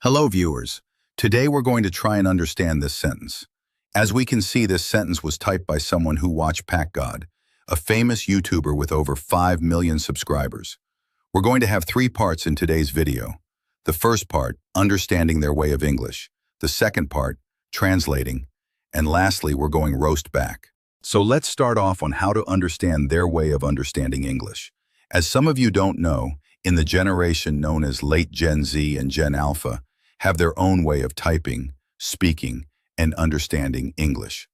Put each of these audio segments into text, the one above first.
Hello, viewers. Today we're going to try and understand this sentence. As we can see, this sentence was typed by someone who watched PacGod, a famous YouTuber with over 5 million subscribers. We're going to have 3 parts in today's video. The first part, understanding their way of English. The second part, translating. And lastly, we're going roast back. So let's start off on how to understand their way of understanding English. As some of you don't know, in the generation known as late Gen Z and Gen Alpha, have their own way of typing, speaking, and understanding English.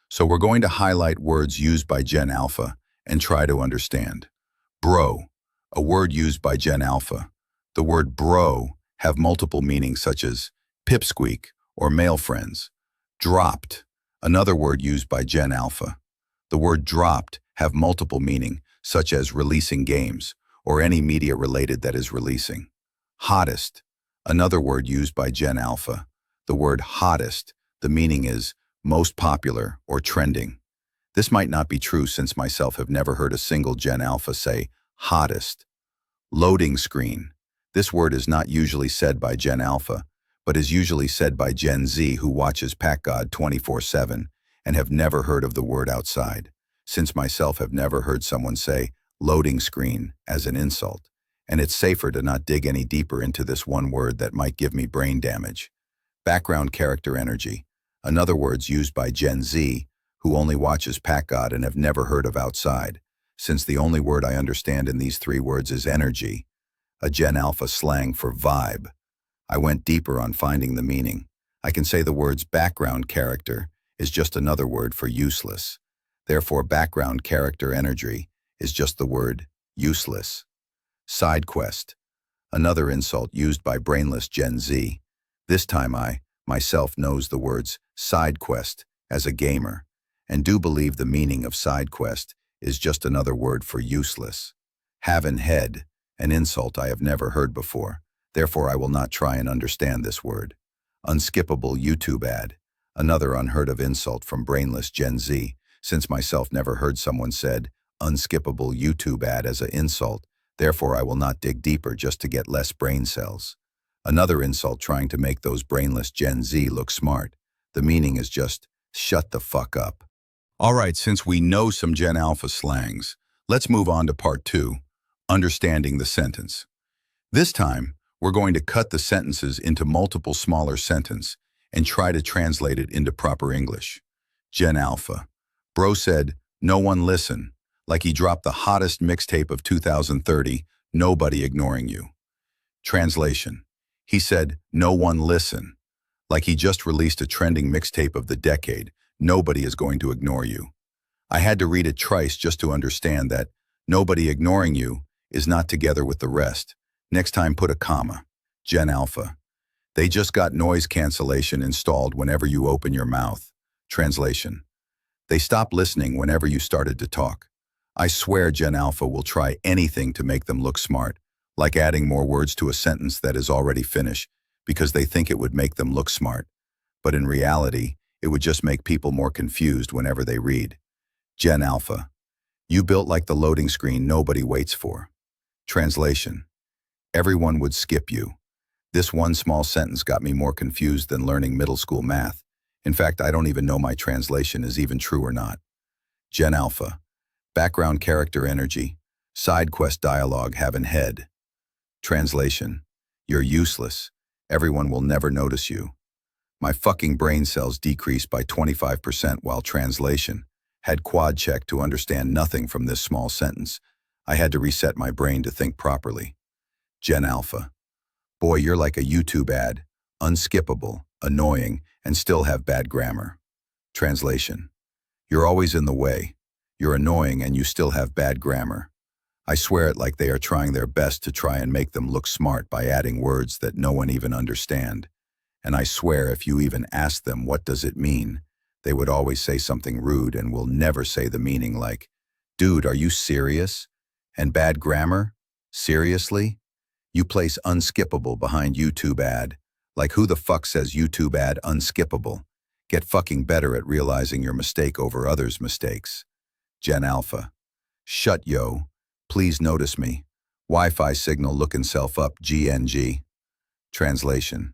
So we're going to highlight words used by Gen Alpha and try to understand. Bro, a word used by Gen Alpha. The word bro have multiple meanings such as pipsqueak or male friends. Dropped, another word used by Gen Alpha. The word dropped have multiple meaning such as releasing games or any media related that is releasing. Hottest, another word used by Gen Alpha. The word hottest, the meaning is most popular or trending. This might not be true since myself have never heard a single Gen Alpha say hottest. Loading screen. This word is not usually said by Gen Alpha, but is usually said by Gen Z who watches PacGod 24/7 and have never heard of the word outside, since myself have never heard someone say loading screen as an insult. And it's safer to not dig any deeper into this one word that might give me brain damage. Background character energy, another word used by Gen Z, who only watches PacGod and have never heard of outside, since the only word I understand in these 3 words is energy, a Gen Alpha slang for vibe. I went deeper on finding the meaning. I can say the words background character is just another word for useless. Therefore, background character energy is just the word useless. Side quest, another insult used by brainless Gen Z. This time I, myself, knows the words side quest as a gamer, and do believe the meaning of side quest is just another word for useless. Havin' head, an insult I have never heard before, therefore I will not try and understand this word. Unskippable YouTube ad, another unheard of insult from brainless Gen Z, since myself never heard someone said unskippable YouTube ad as an insult. Therefore, I will not dig deeper just to get less brain cells. Another insult trying to make those brainless Gen Z look smart. The meaning is just, shut the fuck up. All right, since we know some Gen Alpha slangs, let's move on to part 2, understanding the sentence. This time, we're going to cut the sentences into multiple smaller sentences and try to translate it into proper English. Gen Alpha. Bro said, no one listen. Like he dropped the hottest mixtape of 2030, nobody ignoring you. Translation. He said, no one listen. Like he just released a trending mixtape of the decade, nobody is going to ignore you. I had to read it twice just to understand that nobody ignoring you is not together with the rest. Next time put a comma. Gen Alpha. They just got noise cancellation installed whenever you open your mouth. Translation. They stopped listening whenever you started to talk. I swear Gen Alpha will try anything to make them look smart, like adding more words to a sentence that is already finished, because they think it would make them look smart. But in reality, it would just make people more confused whenever they read. Gen Alpha. You built like the loading screen nobody waits for. Translation. Everyone would skip you. This one small sentence got me more confused than learning middle school math. In fact, I don't even know my translation is even true or not. Gen Alpha. Background character energy, side quest dialogue having head. Translation. You're useless. Everyone will never notice you. My fucking brain cells decreased by 25% while translation. Had quad checked to understand nothing from this small sentence. I had to reset my brain to think properly. Gen Alpha. Boy, you're like a YouTube ad, unskippable, annoying, and still have bad grammar. Translation. You're always in the way. You're annoying and you still have bad grammar. I swear it like they are trying their best to try and make them look smart by adding words that no one even understand. And I swear if you even ask them what does it mean, they would always say something rude and will never say the meaning like, dude, are you serious? And bad grammar? Seriously? You place unskippable behind YouTube ad. Like who the fuck says YouTube ad unskippable? Get fucking better at realizing your mistake over others' mistakes. Gen Alpha. Shut yo. Please notice me. Wi-Fi signal looking self up GNG. Translation.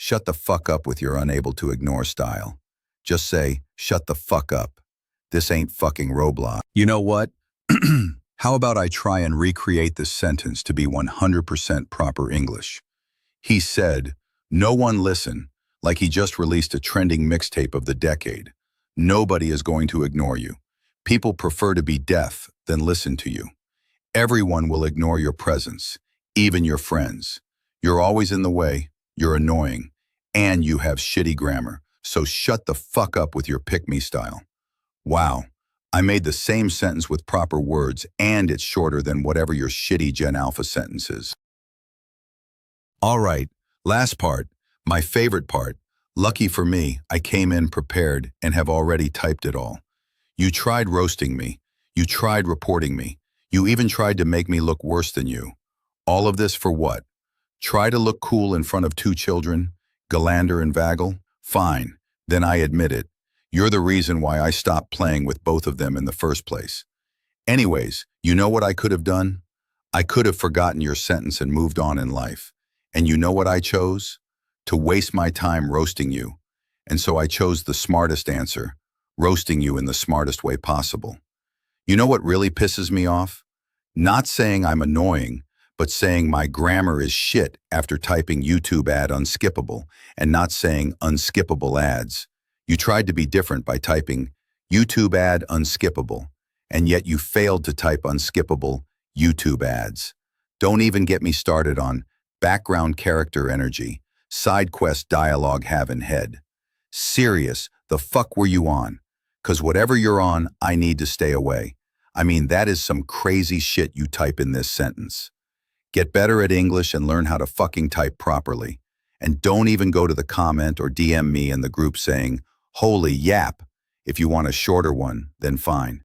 Shut the fuck up with your unable to ignore style. Just say, shut the fuck up. This ain't fucking Roblox. You know what? How about I try and recreate this sentence to be 100% proper English? He said, no one listen, like he just released a trending mixtape of the decade. Nobody is going to ignore you. People prefer to be deaf than listen to you. Everyone will ignore your presence, even your friends. You're always in the way, you're annoying, and you have shitty grammar, so shut the fuck up with your pick-me style. Wow, I made the same sentence with proper words, and it's shorter than whatever your shitty Gen Alpha sentence is. All right, last part, my favorite part. Lucky for me, I came in prepared and have already typed it all. You tried roasting me. You tried reporting me. You even tried to make me look worse than you. All of this for what? Try to look cool in front of two children, Galander and Vagel? Fine, then I admit it. You're the reason why I stopped playing with both of them in the first place. Anyways, you know what I could have done? I could have forgotten your sentence and moved on in life. And you know what I chose? To waste my time roasting you. And so I chose the smartest answer, roasting you in the smartest way possible. You know what really pisses me off? Not saying I'm annoying, but saying my grammar is shit after typing YouTube ad unskippable and not saying unskippable ads. You tried to be different by typing YouTube ad unskippable, and yet you failed to type unskippable YouTube ads. Don't even get me started on background character energy, side quest dialogue have in head. Serious, the fuck were you on? 'Cause whatever you're on, I need to stay away. I mean, that is some crazy shit you type in this sentence. Get better at English and learn how to fucking type properly. And don't even go to the comment or DM me in the group saying, holy yap. If you want a shorter one, then fine.